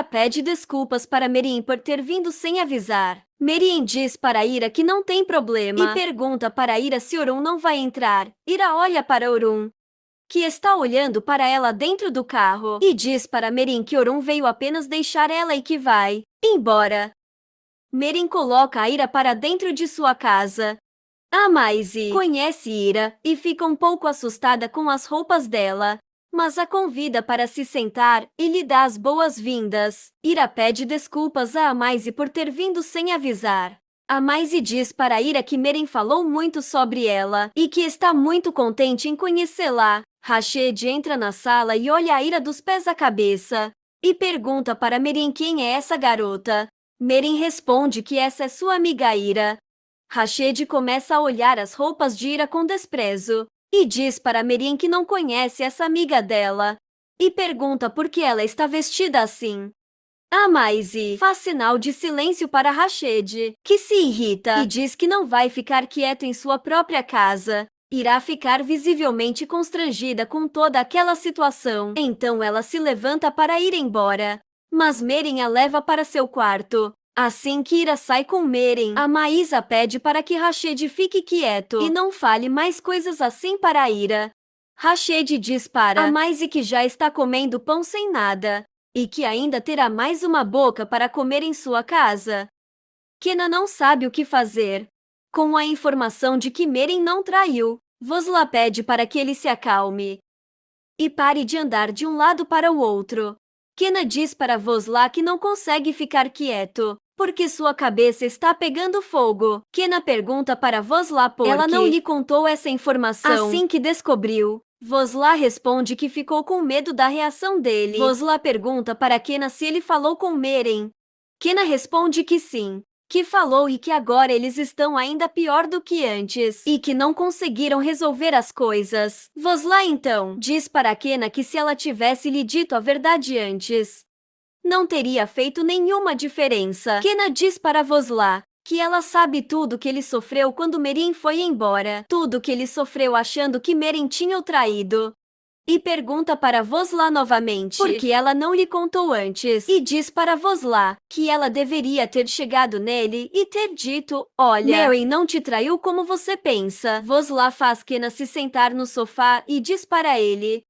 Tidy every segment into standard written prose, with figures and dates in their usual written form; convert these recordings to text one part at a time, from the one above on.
pede desculpas para Merin por ter vindo sem avisar. Merin diz para Ira que não tem problema e pergunta para Ira se Orun não vai entrar. Ira olha para Orun, que está olhando para ela dentro do carro, e diz para Merin que Orun veio apenas deixar ela e que vai embora. Merin coloca a Ira para dentro de sua casa. A Maisie conhece Ira e fica um pouco assustada com as roupas dela, mas a convida para se sentar e lhe dá as boas-vindas. Ira pede desculpas a Maisie por ter vindo sem avisar. A Maisie diz para Ira que Merin falou muito sobre ela e que está muito contente em conhecê-la. Rashid entra na sala e olha a Ira dos pés à cabeça e pergunta para Merin quem é essa garota. Merin responde que essa é sua amiga Ira. Rashid começa a olhar as roupas de Ira com desprezo e diz para Merin que não conhece essa amiga dela e pergunta por que ela está vestida assim. A Maisie faz sinal de silêncio para Rashid, que se irrita e diz que não vai ficar quieto em sua própria casa. Irá ficar visivelmente constrangida com toda aquela situação. Então ela se levanta para ir embora, mas Merin a leva para seu quarto. Assim que Ira sai com Merin, a Maísa pede para que Rashid fique quieto e não fale mais coisas assim para Ira. Rashid diz para a Maisie que já está comendo pão sem nada e que ainda terá mais uma boca para comer em sua casa. Kena não sabe o que fazer. Com a informação de que Merin não traiu, Vosla pede para que ele se acalme e pare de andar de um lado para o outro. Kena diz para Vosla que não consegue ficar quieto, porque sua cabeça está pegando fogo. Kena pergunta para Vosla por ela não lhe contou essa informação assim que descobriu. Vosla responde que ficou com medo da reação dele. Vosla pergunta para Kena se ele falou com Merin. Kena responde que sim, que falou e que agora eles estão ainda pior do que antes e que não conseguiram resolver as coisas. Vosla então diz para Kena que se ela tivesse lhe dito a verdade antes, não teria feito nenhuma diferença. Kena diz para Vosla que ela sabe tudo que ele sofreu quando Merin foi embora, tudo que ele sofreu achando que Merin tinha o traído. E pergunta para Vosla novamente por que ela não lhe contou antes. E diz para Vosla que ela deveria ter chegado nele e ter dito: olha, Merin não te traiu como você pensa. Vosla faz Kena se sentar no sofá e diz para ele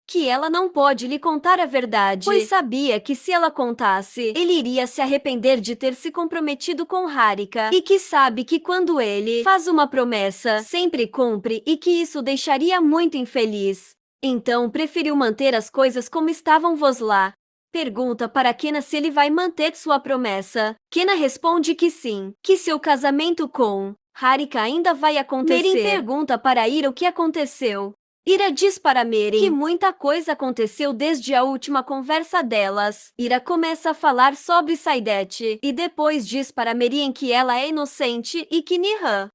que ela não pode lhe contar a verdade, pois sabia que se ela contasse, ele iria se arrepender de ter se comprometido com Harika e que sabe que quando ele faz uma promessa, sempre cumpre e que isso o deixaria muito infeliz. Então preferiu manter as coisas como estavam. Vosla pergunta para Kena se ele vai manter sua promessa. Kena responde que sim, que seu casamento com Harika ainda vai acontecer. Merin pergunta para Ira o que aconteceu. Ira diz para Merin que muita coisa aconteceu desde a última conversa delas. Ira começa a falar sobre Saidete e depois diz para Merin que ela é inocente e que Nihan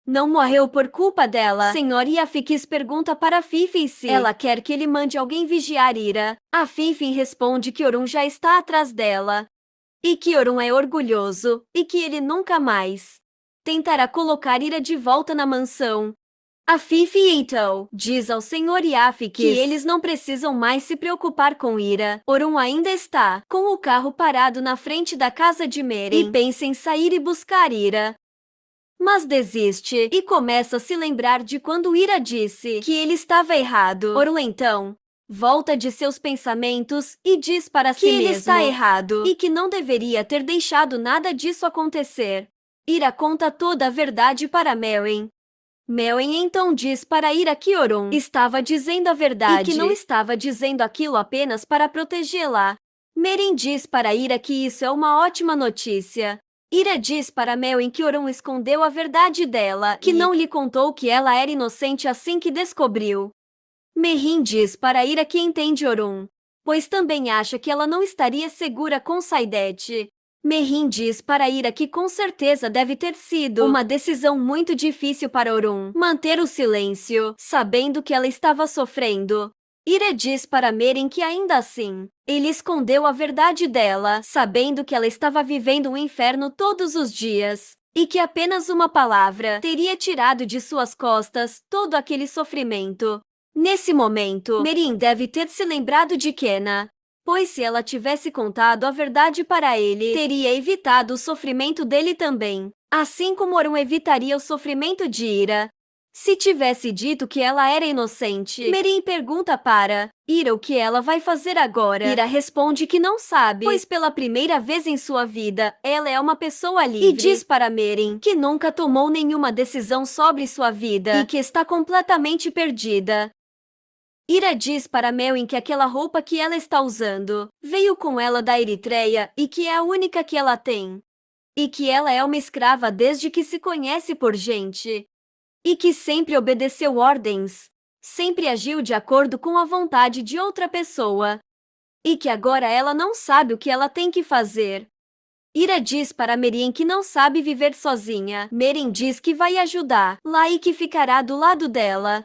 não morreu por culpa dela. Senhor Yafikis pergunta para Fifi se ela quer que ele mande alguém vigiar Ira. A Fifi responde que Orun já está atrás dela e que Orun é orgulhoso e que ele nunca mais tentará colocar Ira de volta na mansão. A Fifi então diz ao Senhor Yafikis que eles não precisam mais se preocupar com Ira. Orun ainda está com o carro parado na frente da casa de Merin e pensa em sair e buscar Ira, mas desiste e começa a se lembrar de quando Ira disse que ele estava errado. Orun então volta de seus pensamentos e diz para si mesmo que ele está errado e que não deveria ter deixado nada disso acontecer. Ira conta toda a verdade para Merin. Merin então diz para Ira que Orun estava dizendo a verdade e que não estava dizendo aquilo apenas para protegê-la. Merin diz para Ira que isso é uma ótima notícia. Ira diz para Merin que Orun escondeu a verdade dela, que não lhe contou que ela era inocente assim que descobriu. Merin diz para Ira que entende Orun, pois também acha que ela não estaria segura com Saidete. Merin diz para Ira que com certeza deve ter sido uma decisão muito difícil para Orun manter o silêncio, sabendo que ela estava sofrendo. Ira diz para Merin que ainda assim, ele escondeu a verdade dela, sabendo que ela estava vivendo um inferno todos os dias, e que apenas uma palavra teria tirado de suas costas todo aquele sofrimento. Nesse momento, Merin deve ter se lembrado de Kena Pois se ela tivesse contado a verdade para ele, teria evitado o sofrimento dele também. Assim como Orun evitaria o sofrimento de Ira se tivesse dito que ela era inocente. Merin pergunta para Ira o que ela vai fazer agora. Ira responde que não sabe, pois pela primeira vez em sua vida, ela é uma pessoa livre. E diz para Merin que nunca tomou nenhuma decisão sobre sua vida e que está completamente perdida. Ira diz para Melin que aquela roupa que ela está usando veio com ela da Eritreia e que é a única que ela tem. E que ela é uma escrava desde que se conhece por gente. E que sempre obedeceu ordens, sempre agiu de acordo com a vontade de outra pessoa. E que agora ela não sabe o que ela tem que fazer. Ira diz para Merin que não sabe viver sozinha. Merin diz que vai ajudar lá e que ficará do lado dela.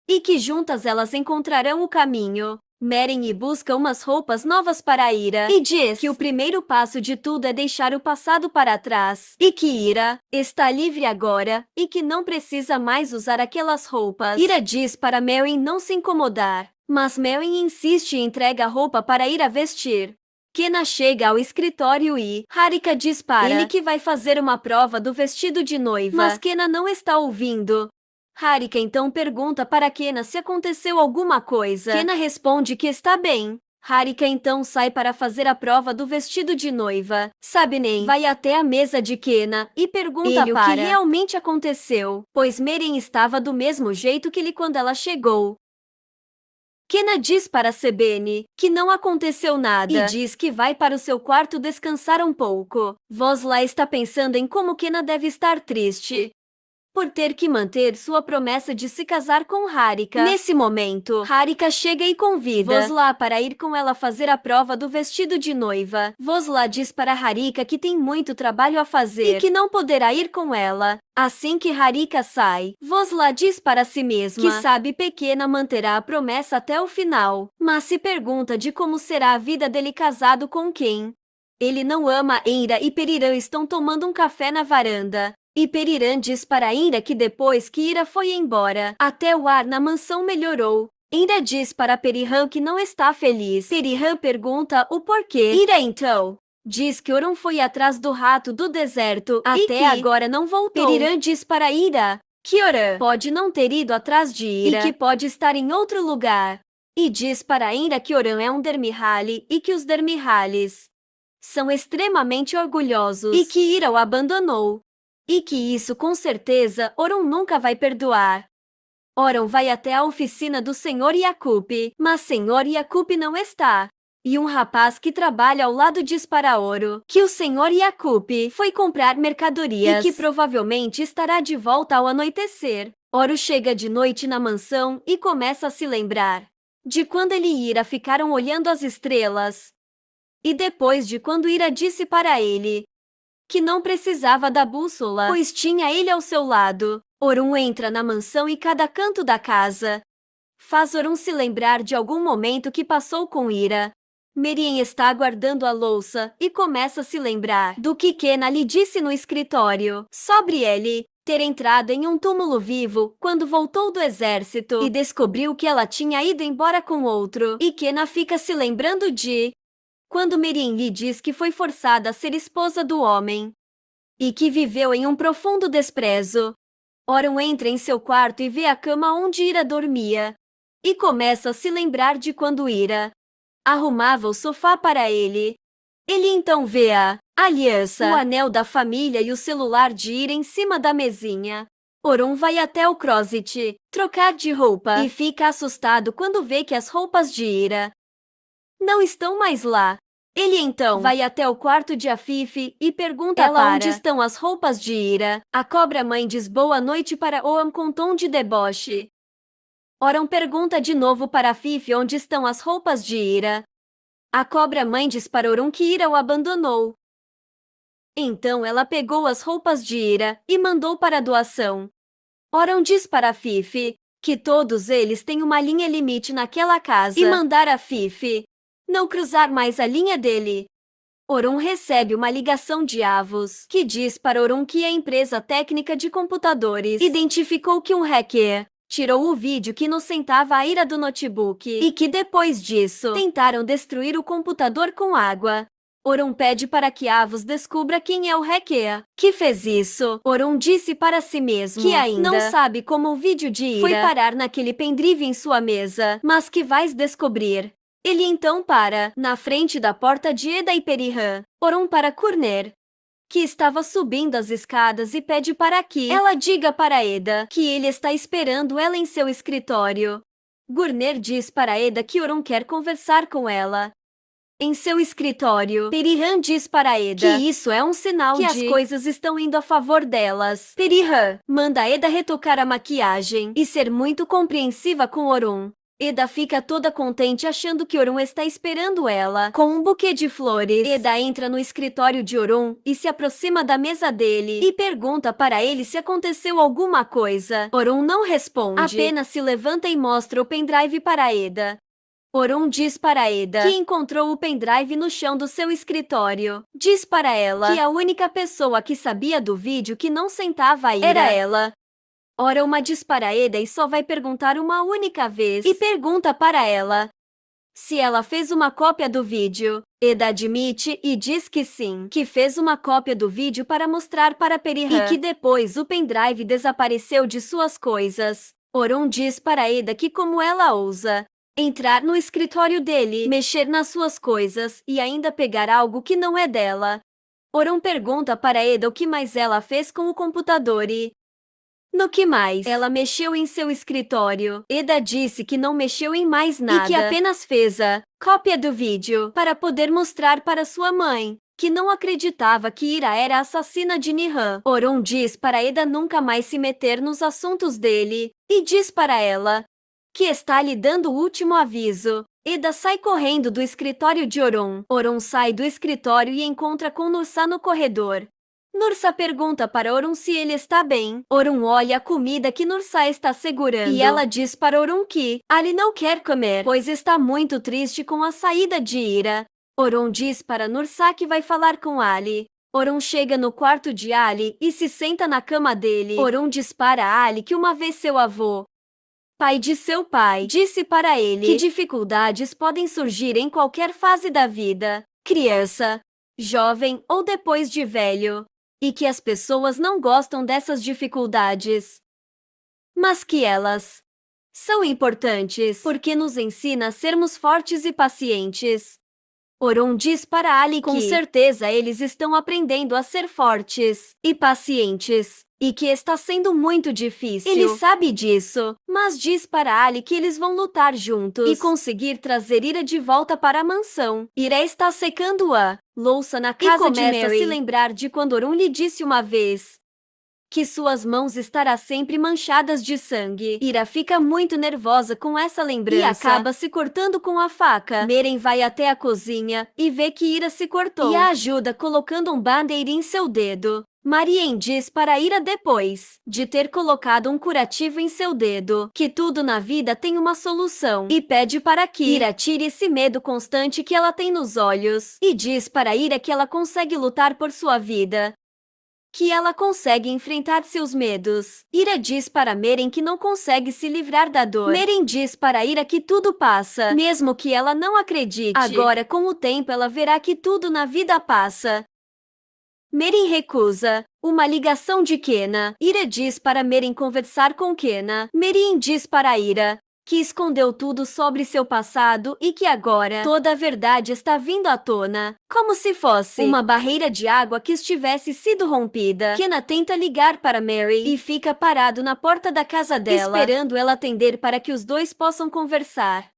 E que juntas elas encontrarão o caminho. Merin busca umas roupas novas para Ira e diz que o primeiro passo de tudo é deixar o passado para trás e que Ira está livre agora e que não precisa mais usar aquelas roupas. Ira diz para Merin não se incomodar, mas Merin insiste e entrega a roupa para Ira vestir. Kena chega ao escritório e Harika diz para ele que vai fazer uma prova do vestido de noiva, mas Kena não está ouvindo. Harika então pergunta para Kena se aconteceu alguma coisa. Kena responde que está bem. Harika então sai para fazer a prova do vestido de noiva. Sabinen vai até a mesa de Kena e pergunta o que realmente aconteceu, pois Merin estava do mesmo jeito que ele quando ela chegou. Kena diz para Sebene que não aconteceu nada e diz que vai para o seu quarto descansar um pouco. Vosla está pensando em como Kena deve estar triste por ter que manter sua promessa de se casar com Harika. Nesse momento, Harika chega e convida Vosla para ir com ela fazer a prova do vestido de noiva. Vosla diz para Harika que tem muito trabalho a fazer e que não poderá ir com ela. Assim que Harika sai, Vosla diz para si mesma que sabe Pequena manterá a promessa até o final, mas se pergunta de como será a vida dele casado com quem ele não ama. Ira e Periran estão tomando um café na varanda. E Periran diz para Ira que depois que Ira foi embora, até o ar na mansão melhorou. Ira diz para Periran que não está feliz. Periran pergunta o porquê. Ira então diz que Orun foi atrás do rato do deserto até que agora não voltou. Periran diz para Ira que Orun pode não ter ido atrás de Ira e que pode estar em outro lugar. E diz para Ira que Orun é um Dermihali e que os Dermihalis são extremamente orgulhosos e que Ira o abandonou. E que isso, com certeza, Orun nunca vai perdoar. Orun vai até a oficina do Sr. Yakup, mas Sr. Yakup não está. E um rapaz que trabalha ao lado diz para Oro que o Sr. Yakup foi comprar mercadorias e que provavelmente estará de volta ao anoitecer. Oro chega de noite na mansão e começa a se lembrar de quando ele e Ira ficaram olhando as estrelas. E depois de quando Ira disse para ele que não precisava da bússola, pois tinha ele ao seu lado. Orun entra na mansão e cada canto da casa faz Orun se lembrar de algum momento que passou com Ira. Merin está aguardando a louça e começa a se lembrar do que Kena lhe disse no escritório sobre ele ter entrado em um túmulo vivo quando voltou do exército e descobriu que ela tinha ido embora com outro. E Kena fica se lembrando de quando Merin lhe diz que foi forçada a ser esposa do homem e que viveu em um profundo desprezo. Orun entra em seu quarto e vê a cama onde Ira dormia e começa a se lembrar de quando Ira arrumava o sofá para ele. Ele então vê a aliança, o anel da família e o celular de Ira em cima da mesinha. Orun vai até o closet trocar de roupa e fica assustado quando vê que as roupas de Ira não estão mais lá. Ele então vai até o quarto de Afif e pergunta para onde estão as roupas de Ira. A cobra-mãe diz boa noite para Oam com tom de deboche. Orun pergunta de novo para Afif onde estão as roupas de Ira. A cobra-mãe diz para Orun que Ira o abandonou. Então ela pegou as roupas de Ira e mandou para doação. Orun diz para Afif que todos eles têm uma linha limite naquela casa e mandar Afif não cruzar mais a linha dele. Orun recebe uma ligação de Avos, que diz para Orun que a empresa técnica de computadores identificou que um hacker tirou o vídeo que inocentava a ira do notebook e que depois disso tentaram destruir o computador com água. Orun pede para que Avos descubra quem é o hacker que fez isso. Orun disse para si mesmo que ainda não sabe como o vídeo de ira foi parar naquele pendrive em sua mesa, mas que vais descobrir. Ele então para na frente da porta de Eda e Perihan. Orun para Gurnner, que estava subindo as escadas, e pede para que ela diga para Eda que ele está esperando ela em seu escritório. Gurnner diz para Eda que Orun quer conversar com ela em seu escritório. Perihan diz para Eda que isso é um sinal que as coisas estão indo a favor delas. Perihan manda Eda retocar a maquiagem e ser muito compreensiva com Orun. Eda fica toda contente achando que Orun está esperando ela com um buquê de flores. Eda entra no escritório de Orun e se aproxima da mesa dele e pergunta para ele se aconteceu alguma coisa. Orun não responde, apenas se levanta e mostra o pendrive para Eda. Orun diz para Eda que encontrou o pendrive no chão do seu escritório. Diz para ela que a única pessoa que sabia do vídeo que não sentava a ira era ela. Orun diz para Eda e só vai perguntar uma única vez e pergunta para ela se ela fez uma cópia do vídeo. Eda admite e diz que sim, que fez uma cópia do vídeo para mostrar para Perihan e que depois o pendrive desapareceu de suas coisas. Orun diz para Eda que como ela ousa entrar no escritório dele, mexer nas suas coisas e ainda pegar algo que não é dela. Orun pergunta para Eda o que mais ela fez com o computador e no que mais ela mexeu em seu escritório. Eda disse que não mexeu em mais nada e que apenas fez a cópia do vídeo para poder mostrar para sua mãe, que não acreditava que Ira era a assassina de Nihan. Orun diz para Eda nunca mais se meter nos assuntos dele e diz para ela que está lhe dando o último aviso. Eda sai correndo do escritório de Orun. Orun sai do escritório e encontra com Nursa no corredor. Nursa pergunta para Orun se ele está bem. Orun olha a comida que Nursa está segurando e ela diz para Orun que Ali não quer comer, pois está muito triste com a saída de Ira. Orun diz para Nursa que vai falar com Ali. Orun chega no quarto de Ali e se senta na cama dele. Orun diz para Ali que uma vez seu avô, pai de seu pai, disse para ele que dificuldades podem surgir em qualquer fase da vida, criança, jovem ou depois de velho, e que as pessoas não gostam dessas dificuldades, mas que elas são importantes porque nos ensina a sermos fortes e pacientes. Orun diz para Ali que com certeza eles estão aprendendo a ser fortes e pacientes e que está sendo muito difícil. Ele sabe disso, mas diz para Ali que eles vão lutar juntos e conseguir trazer Ira de volta para a mansão. Ira está secando a louça na casa de Mary e começa a se lembrar de quando Orun lhe disse uma vez que suas mãos estarão sempre manchadas de sangue. Ira fica muito nervosa com essa lembrança e acaba se cortando com a faca. Meren vai até a cozinha e vê que Ira se cortou e a ajuda colocando um band-aid em seu dedo. Marien diz para Ira depois de ter colocado um curativo em seu dedo que tudo na vida tem uma solução e pede para que Ira tire esse medo constante que ela tem nos olhos e diz para Ira que ela consegue lutar por sua vida, que ela consegue enfrentar seus medos. Ira diz para Meren que não consegue se livrar da dor. Meren diz para Ira que tudo passa, mesmo que ela não acredite. Agora, com o tempo, ela verá que tudo na vida passa. Meren recusa uma ligação de Kena. Ira diz para Meren conversar com Kena. Meren diz para Ira que escondeu tudo sobre seu passado e que agora toda a verdade está vindo à tona, como se fosse uma barreira de água que estivesse sido rompida. Kena tenta ligar para Mary e fica parado na porta da casa dela, esperando ela atender para que os dois possam conversar.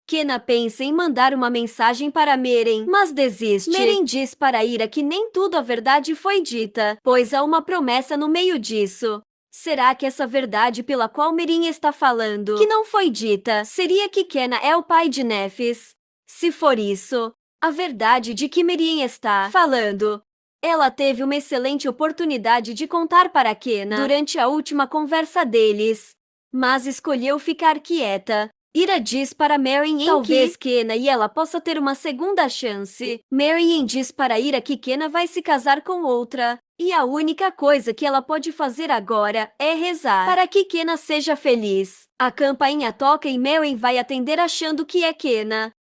Kena pensa em mandar uma mensagem para Meren, mas desiste. Meren diz para Ira que nem tudo a verdade foi dita, pois há uma promessa no meio disso. Será que essa verdade pela qual Meren está falando, que não foi dita, seria que Kena é o pai de Nefis? Se for isso, a verdade de que Meren está falando, ela teve uma excelente oportunidade de contar para Kena durante a última conversa deles, mas escolheu ficar quieta. Ira diz para Meren talvez Kena e ela possa ter uma segunda chance. Meren diz para Ira que Kena vai se casar com outra E a única coisa que ela pode fazer agora é rezar para que Kena seja feliz. A campainha toca e Mewen vai atender achando que é Kena.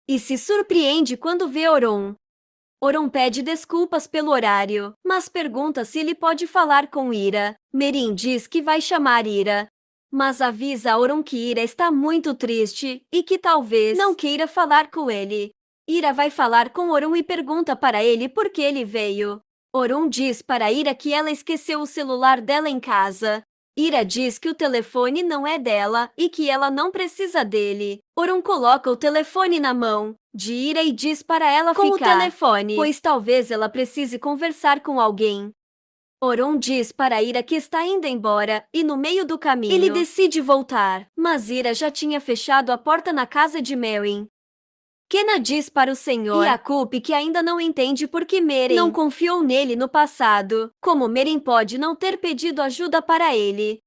E se surpreende quando vê Orun. Orun pede desculpas pelo horário, mas pergunta se ele pode falar com Ira. Merin diz que vai chamar Ira, mas avisa a Orun que Ira está muito triste e que talvez não queira falar com ele. Ira vai falar com Orun e pergunta para ele por que ele veio. Orun diz para Ira que ela esqueceu o celular dela em casa. Ira diz que o telefone não é dela e que ela não precisa dele. Orun coloca o telefone na mão de Ira e diz para ela ficar com o telefone, pois talvez ela precise conversar com alguém. Orun diz para Ira que está indo embora e no meio do caminho ele decide voltar, mas Ira já tinha fechado a porta na casa de Merin. Kena diz para o Senhor Yakub que ainda não entende por que Merin não confiou nele no passado, como Merin pode não ter pedido ajuda para ele.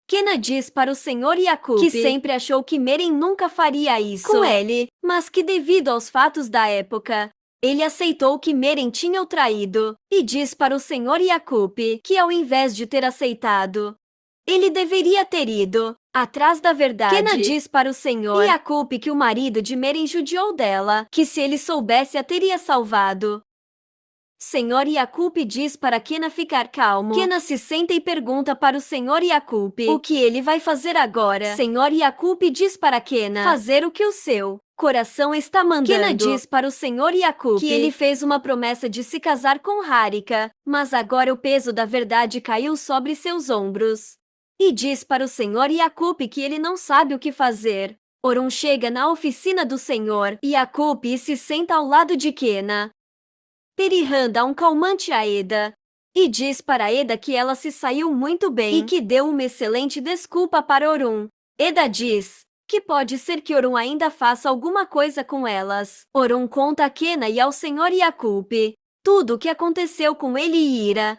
Kena diz para o Senhor Yakub que sempre achou que Merin nunca faria isso com ele, mas que devido aos fatos da época, ele aceitou que Merin tinha o traído, e diz para o Senhor Yakub que ao invés de ter aceitado, ele deveria ter ido atrás da verdade. Kena diz para o Senhor Yakub que o marido de Merin judiou dela, que se ele soubesse a teria salvado. Senhor Yakub diz para Kena ficar calmo. Kena se senta e pergunta para o Senhor Yakub o que ele vai fazer agora. Senhor Yakub diz para Kena fazer o que o seu coração está mandando. Kena diz para o Senhor Yakub que ele fez uma promessa de se casar com Harika, mas agora o peso da verdade caiu sobre seus ombros. E diz para o Senhor Yakub que ele não sabe o que fazer. Orun chega na oficina do Senhor Yakub e se senta ao lado de Kena. Perihan dá um calmante a Eda e diz para Eda que ela se saiu muito bem e que deu uma excelente desculpa para Orun. Eda diz que pode ser que Orun ainda faça alguma coisa com elas. Orun conta a Kena e ao Senhor Yakub tudo o que aconteceu com ele e Ira.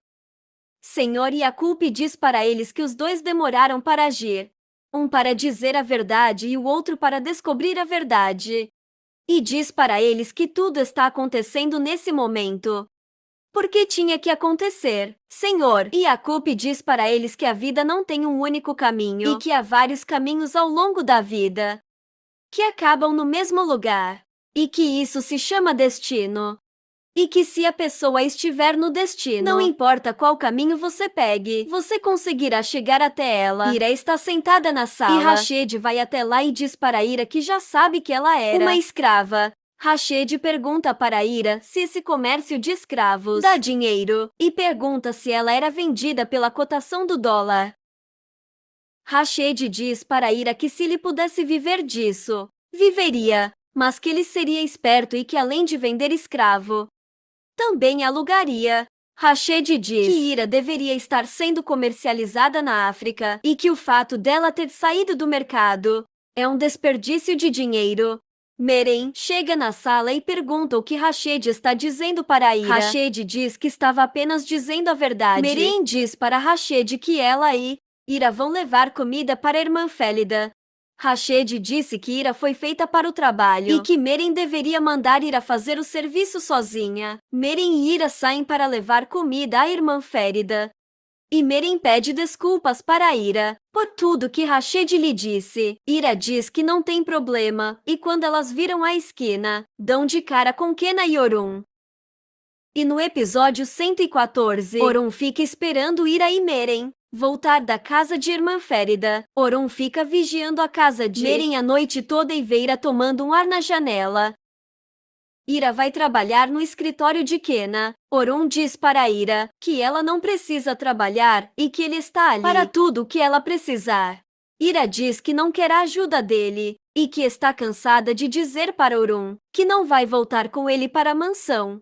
Senhor Yakub diz para eles que os dois demoraram para agir, um para dizer a verdade e o outro para descobrir a verdade. E diz para eles que tudo está acontecendo nesse momento. Porque tinha que acontecer. Senhor Yakub diz para eles que a vida não tem um único caminho e que há vários caminhos ao longo da vida que acabam no mesmo lugar. E que isso se chama destino. E que se a pessoa estiver no destino, não importa qual caminho você pegue, você conseguirá chegar até ela. Ira está sentada na sala. E Rashid vai até lá e diz para Ira que já sabe que ela era uma escrava. Rashid pergunta para Ira se esse comércio de escravos dá dinheiro e pergunta se ela era vendida pela cotação do dólar. Rashid diz para Ira que se ele pudesse viver disso, viveria, mas que ele seria esperto e que além de vender escravo, também alugaria. Rashid diz que Ira deveria estar sendo comercializada na África e que o fato dela ter saído do mercado é um desperdício de dinheiro. Merin chega na sala e pergunta o que Rashid está dizendo para Ira. Rashid diz que estava apenas dizendo a verdade. Merin diz para Rashid que ela e Ira vão levar comida para a irmã Félida. Rashid disse que Ira foi feita para o trabalho e que Merin deveria mandar Ira fazer o serviço sozinha. Merin e Ira saem para levar comida à irmã Férida. E Merin pede desculpas para Ira por tudo que Rashid lhe disse. Ira diz que não tem problema e quando elas viram a esquina, dão de cara com Kena e Orun. E no episódio 114, Orun fica esperando Ira e Merin voltar da casa de irmã Férida. Orun fica vigiando a casa de Merin a noite toda e vê Ira tomando um ar na janela. Ira vai trabalhar no escritório de Kena. Orun diz para Ira que ela não precisa trabalhar e que ele está ali para tudo o que ela precisar. Ira diz que não quer a ajuda dele e que está cansada de dizer para Orun que não vai voltar com ele para a mansão.